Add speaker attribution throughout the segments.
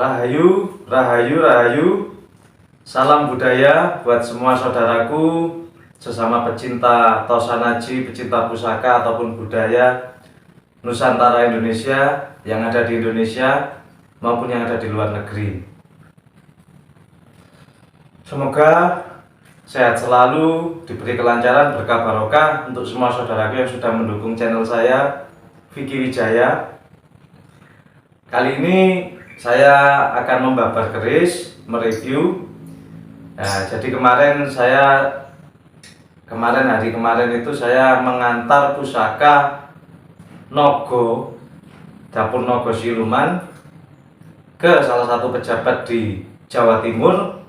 Speaker 1: Rahayu, rahayu, rahayu. Salam budaya buat semua saudaraku, sesama pecinta Tosanaji, pecinta pusaka ataupun budaya Nusantara Indonesia yang ada di Indonesia maupun yang ada di luar negeri. Semoga sehat selalu, diberi kelancaran, berkah barokah untuk semua saudaraku yang sudah mendukung channel saya, Vicky Wijaya. Kali ini saya akan membabar keris, mereview. Nah, jadi hari kemarin itu saya mengantar pusaka Nogo, dapur Nogo Siluman ke salah satu pejabat di Jawa Timur.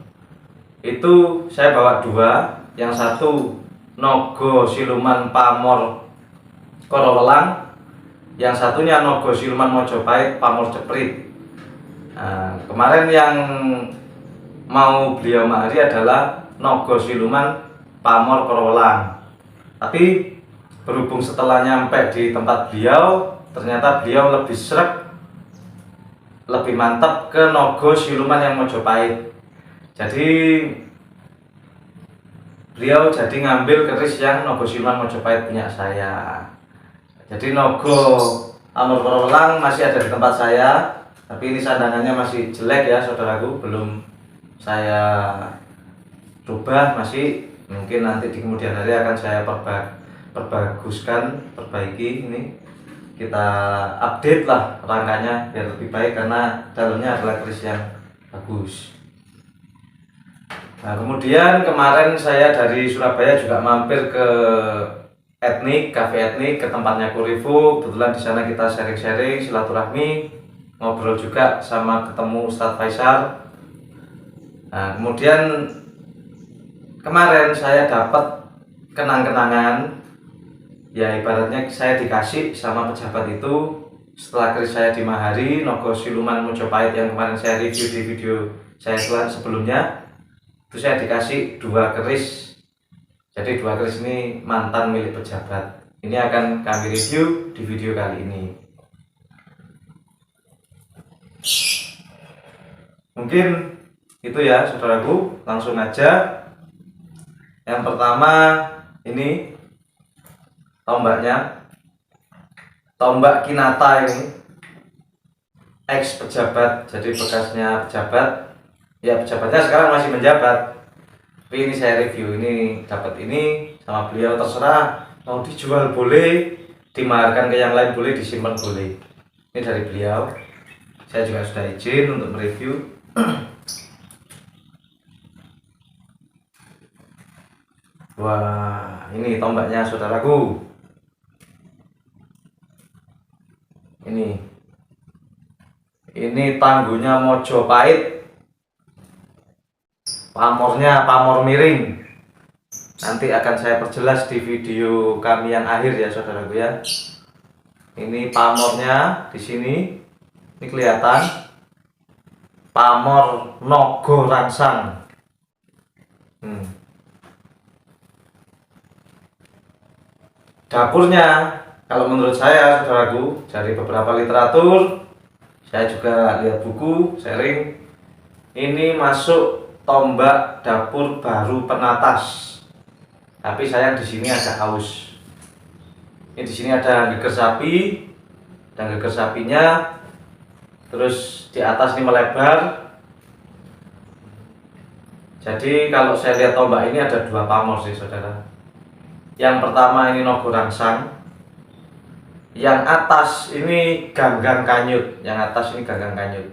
Speaker 1: Itu saya bawa dua, yang satu Nogo Siluman Pamor Korowelang, yang satunya Nogo Siluman Mojopahit Pamor Ceprit. Nah, kemarin yang mau beliau mahari adalah Nogo Siluman Pamor Korowelang. Tapi berhubung setelah nyampe di tempat beliau, ternyata beliau lebih sreg, lebih mantap ke Nogo Siluman yang Mojopahit. Jadi beliau ngambil keris yang Nogo Siluman Mojopahit punya saya. Jadi Nogo Pamor Korowelang masih ada di tempat saya, tapi ini sandangannya masih jelek ya saudaraku, belum saya rubah, masih mungkin nanti di kemudian hari akan saya perbaiki. Ini kita update lah rangkanya biar lebih baik, karena dalamnya adalah keris yang bagus. Nah, kemudian kemarin saya dari Surabaya juga mampir ke cafe etnik, ke tempatnya Kurifu. Kebetulan di sana kita sharing-sharing, silaturahmi, ngobrol juga sama ketemu Ustadz Faisal. Nah, kemudian kemarin saya dapat kenang-kenangan, ya ibaratnya saya dikasih sama pejabat itu setelah keris saya dimahari Nogo Siluman Mojopahit yang kemarin saya review di video saya sebelumnya. Itu saya dikasih dua keris. Jadi dua keris ini mantan milik pejabat. Ini akan kami review di video kali ini. Mungkin itu ya saudaraku, langsung aja. Yang pertama ini tombaknya, tombak Kinata ini, ex pejabat, jadi bekasnya pejabat. Ya pejabatnya sekarang masih menjabat, tapi ini saya review. Ini dapat ini sama beliau, terserah mau dijual boleh, dimaharkan ke yang lain boleh, disimpan boleh. Ini dari beliau, saya juga sudah izin untuk mereview. Wah, ini tombaknya saudaraku. Ini tangguhnya Mojopahit, pamornya pamor miring. Nanti akan saya perjelas di video kami yang akhir ya saudaraku ya. Ini pamornya di sini. Ini kelihatan pamor Nogo Rangsang. Dapurnya, kalau menurut saya saudaraku, dari beberapa literatur, saya juga lihat buku sharing, ini masuk tombak dapur baru penatas. Tapi sayang di sini agak haus. Ini di sini ada geger sapi, dan geger sapinya terus di atas ini melebar. Jadi kalau saya lihat tombak ini ada dua pamor sih saudara. Yang pertama ini Nogo Rangsang, yang atas ini Ganggang Kanyut, yang atas ini Ganggang Kanyut.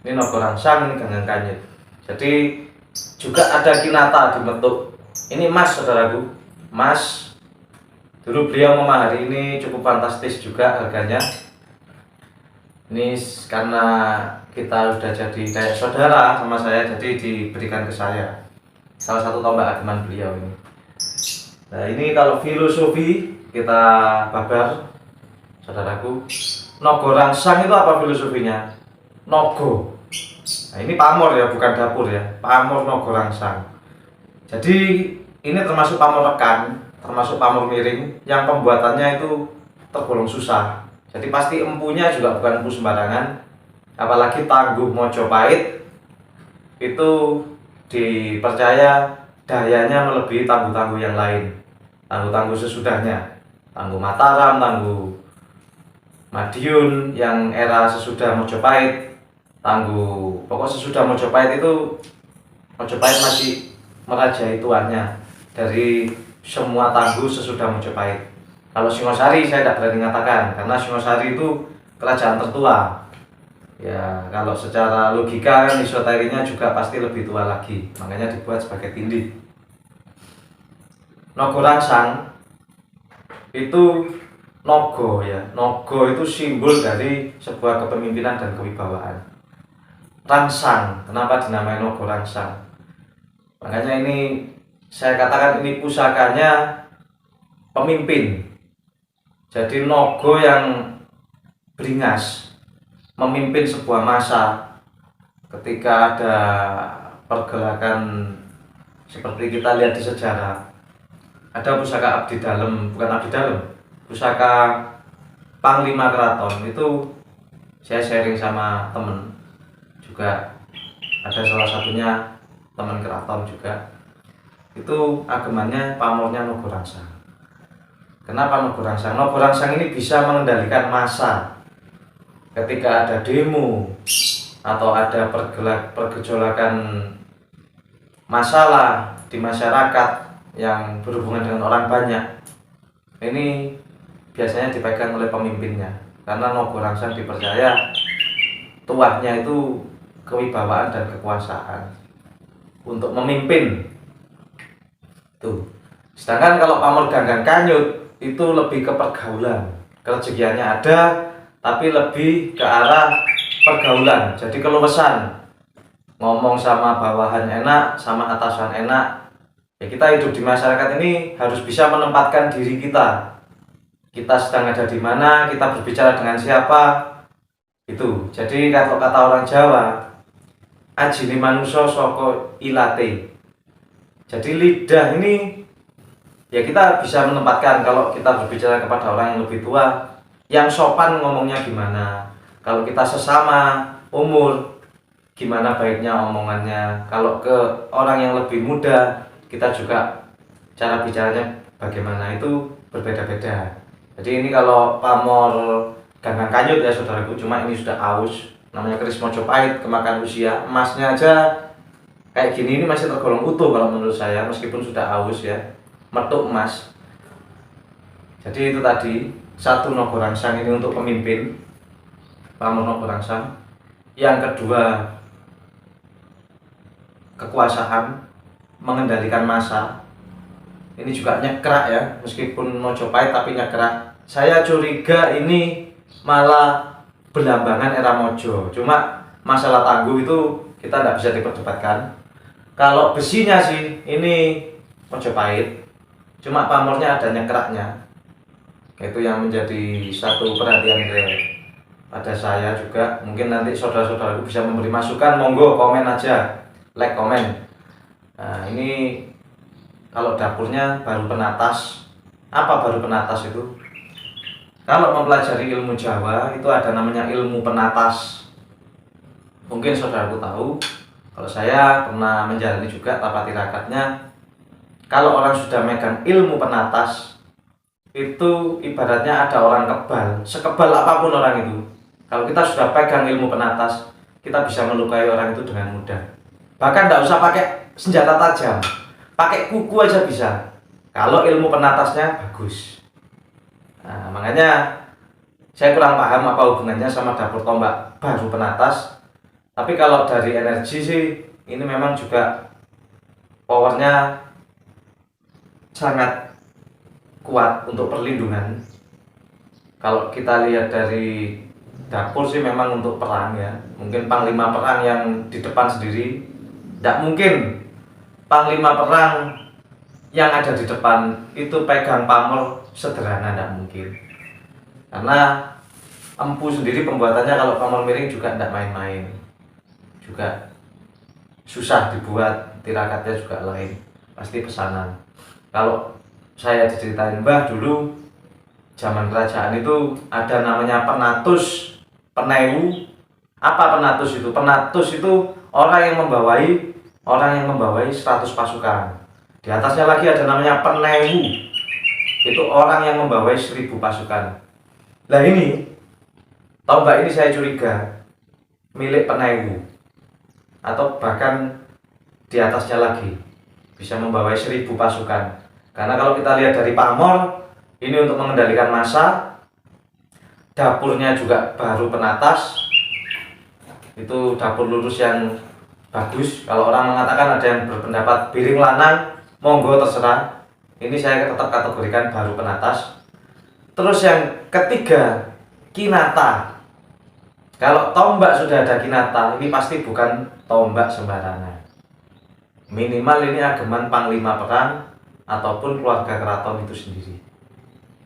Speaker 1: Ini Nogo Rangsang, ini Ganggang Kanyut. Jadi juga ada Kinata dibentuk. Ini emas saudaraku, emas. Dulu beliau memahari ini cukup fantastis juga harganya. Ini karena kita sudah jadi kayak saudara sama saya, jadi diberikan ke saya. Salah satu tombak ageman beliau ini. Nah, ini kalau filosofi kita babar saudaraku. Nogo Rangsang itu apa filosofinya? Nogo. Nah, ini pamor ya, bukan dapur ya. Pamor Nogo Rangsang. Jadi ini termasuk pamor rekan, termasuk pamor miring yang pembuatannya itu tergolong susah. Jadi pasti empunya juga bukan empu sembarangan. apalagi Tangguh Mojopahit itu dipercaya dayanya melebihi tangguh-tangguh yang lain, tangguh-tangguh sesudahnya, Tangguh Mataram, Tangguh Madiun yang era sesudah Mojopahit, pokok sesudah Mojopahit itu Mojopahit masih merajai tuannya dari semua tangguh sesudah Mojopahit. Kalau Singosari saya tidak berani mengatakan karena Singosari itu kerajaan tertua. Ya, kalau secara logika kan isoterinya juga pasti lebih tua lagi, makanya dibuat sebagai tindih. Nogo Rangsang itu nogo ya, nogo itu simbol dari sebuah kepemimpinan dan kewibawaan. Rangsang, kenapa dinamai nogo rangsang? Makanya ini saya katakan ini pusakanya pemimpin. Jadi nogo yang beringas memimpin sebuah masa ketika ada pergerakan seperti kita lihat di sejarah. Ada pusaka abdi dalem, bukan abdi dalem, pusaka Panglima Keraton itu saya sharing sama temen juga, ada salah satunya teman keraton juga, itu agemannya pamornya Nogo Rangsang. Kenapa Nogo Rangsang? Nogo Rangsang ini bisa mengendalikan massa ketika ada demo atau ada pergejolakan masalah di masyarakat yang berhubungan dengan orang banyak. Ini biasanya dipegang oleh pemimpinnya, karena Nogo Rangsang dipercaya tuahnya itu kewibawaan dan kekuasaan untuk memimpin tuh. Sedangkan kalau pamor Ganggang Kanyut itu lebih ke pergaulan, kerezekiannya ada tapi lebih ke arah pergaulan. Jadi keluasan, ngomong sama bawahan enak, sama atasan enak. Ya, kita hidup di masyarakat ini harus bisa menempatkan diri kita. Kita sedang ada di mana, kita berbicara dengan siapa. Itu. Jadi kalau kata orang Jawa, ajine manusia saka ilate. Jadi lidah ini ya kita bisa menempatkan kalau kita berbicara kepada orang yang lebih tua, yang sopan ngomongnya gimana. Kalau kita sesama umur, gimana baiknya omongannya. Kalau ke orang yang lebih muda, kita juga cara bicaranya bagaimana, itu berbeda-beda. Jadi ini kalau pamor Ganggang Kanyut ya saudaraku, cuma ini sudah aus, namanya keris Mojopahit, kemakan usia. Emasnya aja kayak gini, ini masih tergolong utuh kalau menurut saya, meskipun sudah aus ya, metuk emas. Jadi itu tadi, satu Nogo Rangsang ini untuk pemimpin, pamor Nogo Rangsang. Yang kedua, kekuasaan, mengendalikan massa. Ini juga nyekrak ya, meskipun Mojopahit tapi nyekrak. Saya curiga ini malah Belambangan era Mojo. Cuma masalah Tangguh itu kita tidak bisa diperdebatkan. Kalau besinya sih ini Mojopahit, cuma pamornya ada nyekraknya. Itu yang menjadi satu perhatian pada saya juga. Mungkin nanti saudara-saudaraku bisa memberi masukan, monggo komen aja, like, komen. Nah, ini kalau dapurnya baru penatas. Apa baru penatas itu? Kalau mempelajari ilmu Jawa itu ada namanya ilmu penatas. Mungkin saudaraku tahu, kalau saya pernah menjalani juga tapa tirakatnya. Kalau orang sudah megang ilmu penatas, itu ibaratnya ada orang kebal, sekebal apapun orang itu. Kalau kita sudah pegang ilmu penatas, kita bisa melukai orang itu dengan mudah. Bahkan tidak usah pakai senjata tajam, pakai kuku aja bisa, kalau ilmu penatasnya bagus. Nah, makanya saya kurang paham apa hubungannya sama dapur tombak baru penatas. Tapi kalau dari energi sih, ini memang juga powernya sangat kuat untuk perlindungan. Kalau kita lihat dari dapur sih memang untuk perang ya. Mungkin panglima perang yang di depan sendiri, tidak mungkin panglima perang yang ada di depan itu pegang pamor sederhana, tidak mungkin. Karena empu sendiri pembuatannya kalau pamor miring juga tidak main-main, juga susah dibuat, tirakatnya juga lain, pasti pesanan. Kalau saya diceritain Mbah dulu zaman kerajaan itu ada namanya penatus, penewu, Apa penatus itu? Penatus itu orang yang membawai 100 pasukan. Di atasnya lagi ada namanya penewu. Itu orang yang membawai 1000 pasukan. Nah ini tombak ini saya curiga milik penewu atau bahkan di atasnya lagi bisa membawai 1000 pasukan. Karena kalau kita lihat dari pamor ini untuk mengendalikan massa, dapurnya juga baru penatas. Itu dapur lurus yang bagus. Kalau orang mengatakan ada yang berpendapat piring lanang, monggo terserah. Ini saya tetap kategorikan baru penatas. Terus yang ketiga, kinata. Kalau tombak sudah ada kinata, ini pasti bukan tombak sembarangan. Minimal ini ageman panglima perang ataupun keluarga keraton itu sendiri.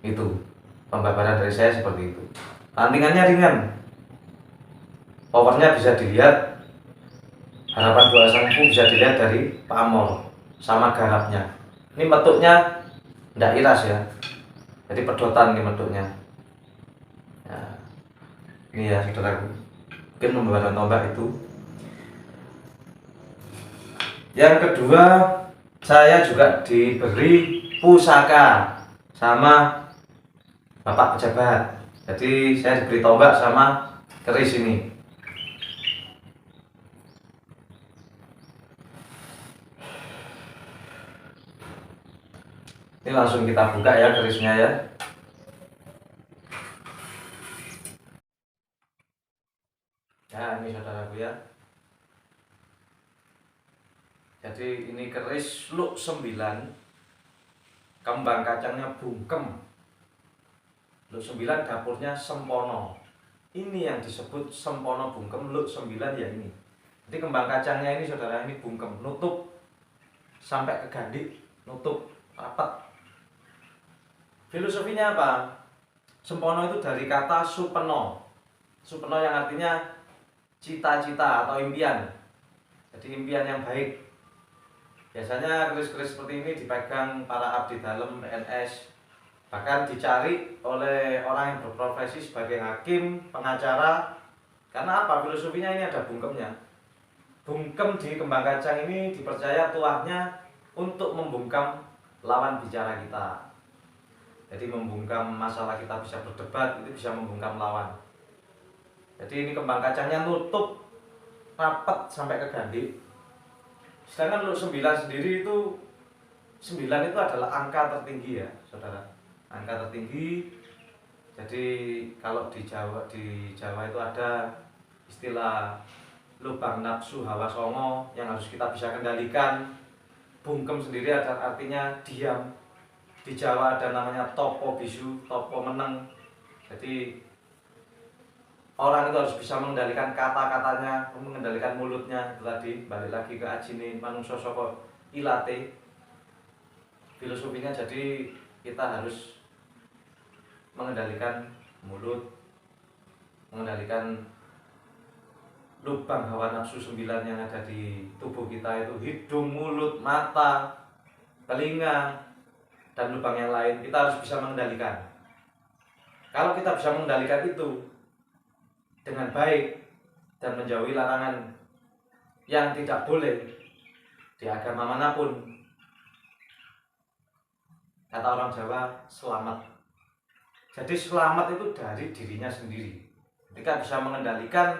Speaker 1: Itu pembabaran dari saya seperti itu. Lantingannya ringan, powernya bisa dilihat, harapan doa sangku bisa dilihat dari pamor sama garapnya. Ini metuknya tidak iras ya, jadi pedotan nih metuknya. Nah, ini ya saudaraku, mungkin pembabaran tombak itu. Yang kedua, saya juga diberi pusaka sama bapak pejabat. Jadi saya diberi tombak sama keris ini. Ini langsung kita buka ya kerisnya ya. Nah ini saudaraku ya. Jadi ini keris Luk 9, kembang kacangnya bungkem. Luk 9 dapurnya sempono. Ini yang disebut sempono bungkem Luk 9 ya ini. Jadi kembang kacangnya ini saudara, ini bungkem, nutup sampai ke gandik, nutup rapat. Filosofinya apa? Sempono itu dari kata supeno. Supeno yang artinya cita-cita atau impian. Jadi impian yang baik. Biasanya keris-keris seperti ini dipegang para abdi dalam PNS, bahkan dicari oleh orang yang berprofesi sebagai hakim, pengacara. Karena apa? Filosofinya ini ada bungkemnya. Bungkem di kembang kacang ini dipercaya tuahnya untuk membungkam lawan bicara kita. Jadi membungkam masalah kita bisa berdebat, itu bisa membungkam lawan. Jadi ini kembang kacangnya nutup rapat sampai ke gandik. Sedangkan Luk 9 sendiri itu 9 itu adalah angka tertinggi ya, saudara. Angka tertinggi. Jadi kalau di Jawa itu ada istilah lubang nafsu hawa songo yang harus kita bisa kendalikan. Bungkem sendiri ada artinya diam. Di Jawa ada namanya topo bisu, topo meneng. Jadi orang itu harus bisa mengendalikan kata-katanya, mengendalikan mulutnya. Itu tadi balik lagi ke ajine manungsa saka ilate. Filosofinya jadi kita harus mengendalikan mulut, mengendalikan lubang hawa nafsu 9 yang ada di tubuh kita itu, hidung, mulut, mata, telinga, dan lubang yang lain. Kita harus bisa mengendalikan. Kalau kita bisa mengendalikan itu dengan baik dan menjauhi larangan yang tidak boleh di agama manapun, kata orang Jawa, selamat. Jadi selamat itu dari dirinya sendiri. Ketika bisa mengendalikan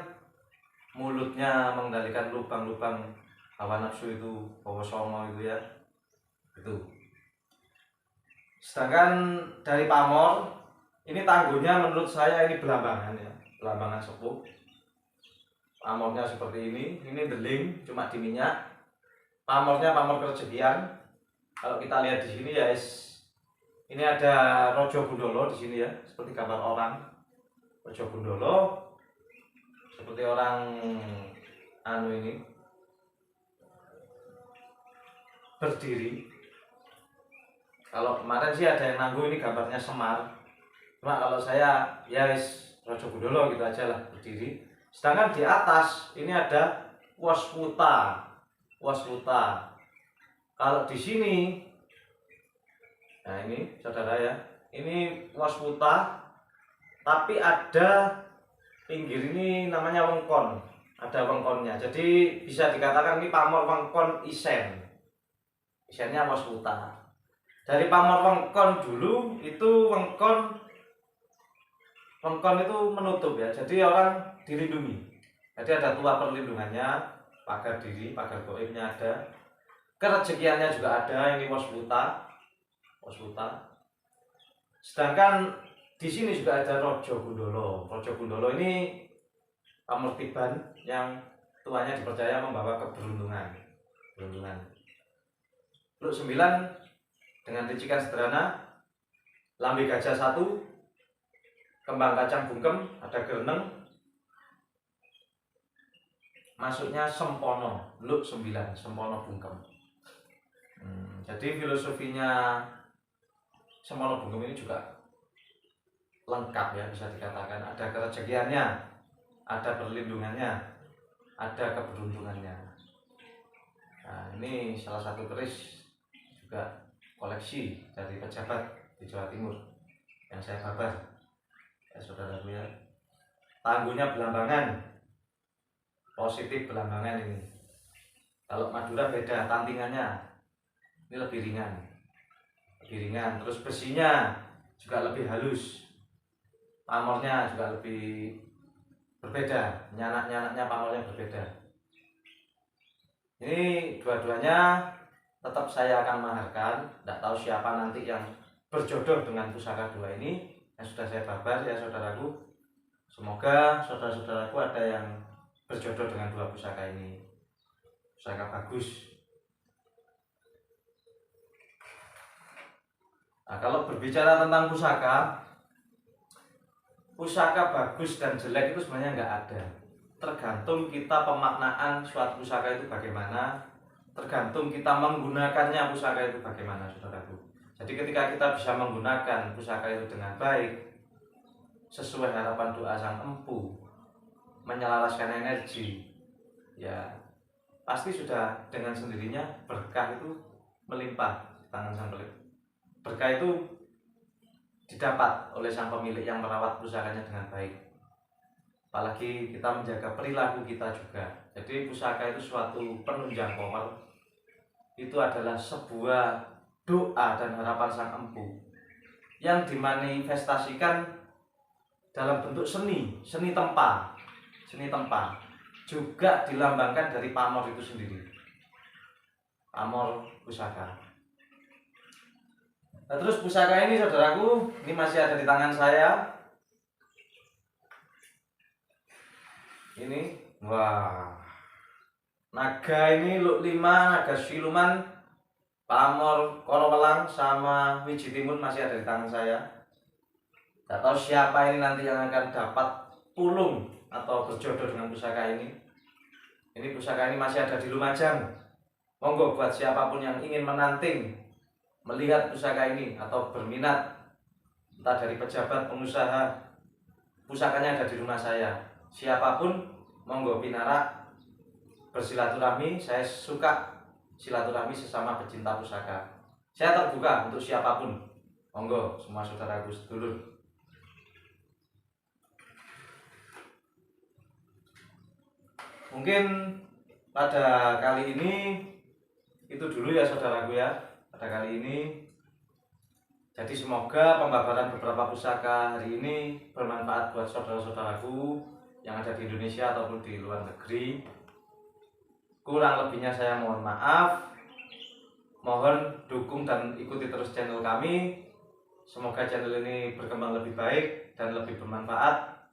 Speaker 1: mulutnya, mengendalikan lubang-lubang hawa nafsu itu, hawa songo itu ya, itu. Sedangkan dari pamor, ini tangguhnya menurut saya ini belambangan ya, belambangan sepuh. Pamornya seperti ini deling, cuma di minyak. Pamornya pamor kerejekian. Kalau kita lihat di sini ya, ini ada Rojo Gundolo di sini ya, seperti gambar orang. Rojo Gundolo seperti orang ini berdiri. Kalau kemarin sih ada yang nanggu ini gambarnya Semar. Cuma kalau saya ya Rojo Gundolo gitu aja lah, berdiri. Sedangkan di atas ini ada Wasputa. Wasputa. Kalau di sini, nah ini saudara ya, ini Wasputa, tapi ada pinggir ini namanya wengkon, ada wengkonnya. Jadi bisa dikatakan ini pamor wengkon isen. Isennya wasputa. Dari pamor wengkon dulu itu wengkon itu menutup ya. Jadi orang dilindungi. Jadi ada tua perlindungannya, pagar diri, pagar goibnya ada. Kerejekiannya juga ada, ini wasputa. Sedangkan di sini juga ada Rojo Gundolo. Rojo Gundolo ini pamurtiban yang tuanya dipercaya membawa keberuntungan. Lalu 9 dengan ricikan sederhana, lambe gajah 1, kembang kacang bungkem, ada gereneng, masuknya sempono. Lalu 9 sempono bungkem. Jadi filosofinya sempono bungkem ini juga lengkap ya, bisa dikatakan ada kerejekiannya, ada perlindungannya, ada keberuntungannya. Nah, ini salah satu keris juga koleksi dari pejabat di Jawa Timur yang saya babar ya saudaraku ya. Tangguhnya Belambangan, positif Belambangan ini. Kalau Madura beda, tantingannya ini lebih ringan, terus besinya juga lebih halus, pamornya juga lebih berbeda, nyanak-nyanaknya pamornya berbeda. Ini dua-duanya tetap saya akan maharkan. Tidak tahu siapa nanti yang berjodoh dengan pusaka dua ini yang sudah saya babar ya saudaraku. Semoga saudara-saudaraku ada yang berjodoh dengan dua pusaka ini. Pusaka bagus. Nah, kalau berbicara tentang pusaka bagus dan jelek itu sebenarnya nggak ada. Tergantung kita pemaknaan suatu pusaka itu bagaimana, tergantung kita menggunakannya pusaka itu bagaimana saudaraku. Jadi ketika kita bisa menggunakan pusaka itu dengan baik, sesuai harapan doa sang empu, menyelalaskan energi, ya pasti sudah dengan sendirinya berkah itu melimpah di tangan sang pemilik. Berkah itu didapat oleh sang pemilik yang merawat pusakanya dengan baik. Apalagi kita menjaga perilaku kita juga. Jadi pusaka itu suatu penunjang power. Itu adalah sebuah doa dan harapan sang empu yang dimanifestasikan dalam bentuk seni tempa. Juga dilambangkan dari pamor itu sendiri. Pamor pusaka. Nah, terus pusaka ini saudaraku, ini masih ada di tangan saya. Ini, wah, naga ini Luk 5, naga siluman, pamor Korowelang sama Wiji Timun masih ada di tangan saya. Tidak tahu siapa ini nanti yang akan dapat pulung atau berjodoh dengan pusaka ini. Ini pusaka ini masih ada di Lumajang. Monggo buat siapapun yang ingin menanting melihat pusaka ini atau berminat, entah dari pejabat, pengusaha, pusakanya ada di rumah saya. Siapapun monggo pinarak bersilaturahmi. Saya suka silaturahmi sesama pecinta pusaka. Saya terbuka untuk siapapun. Monggo semua saudaraku sedulur. Mungkin pada kali ini itu dulu ya saudaraku ya. Pada kali ini, jadi semoga pembabaran beberapa pusaka hari ini bermanfaat buat saudara-saudaraku yang ada di Indonesia ataupun di luar negeri. Kurang lebihnya saya mohon maaf. Mohon dukung dan ikuti terus channel kami. Semoga channel ini berkembang lebih baik dan lebih bermanfaat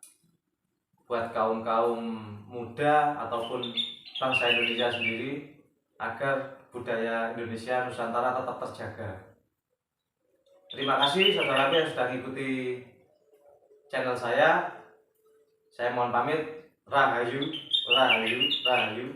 Speaker 1: buat kaum-kaum muda ataupun bangsa Indonesia sendiri, agar budaya Indonesia Nusantara tetap terjaga. Terima kasih saudaraku yang sudah mengikuti channel saya. Saya mohon pamit. Rahayu, rahayu, rahayu.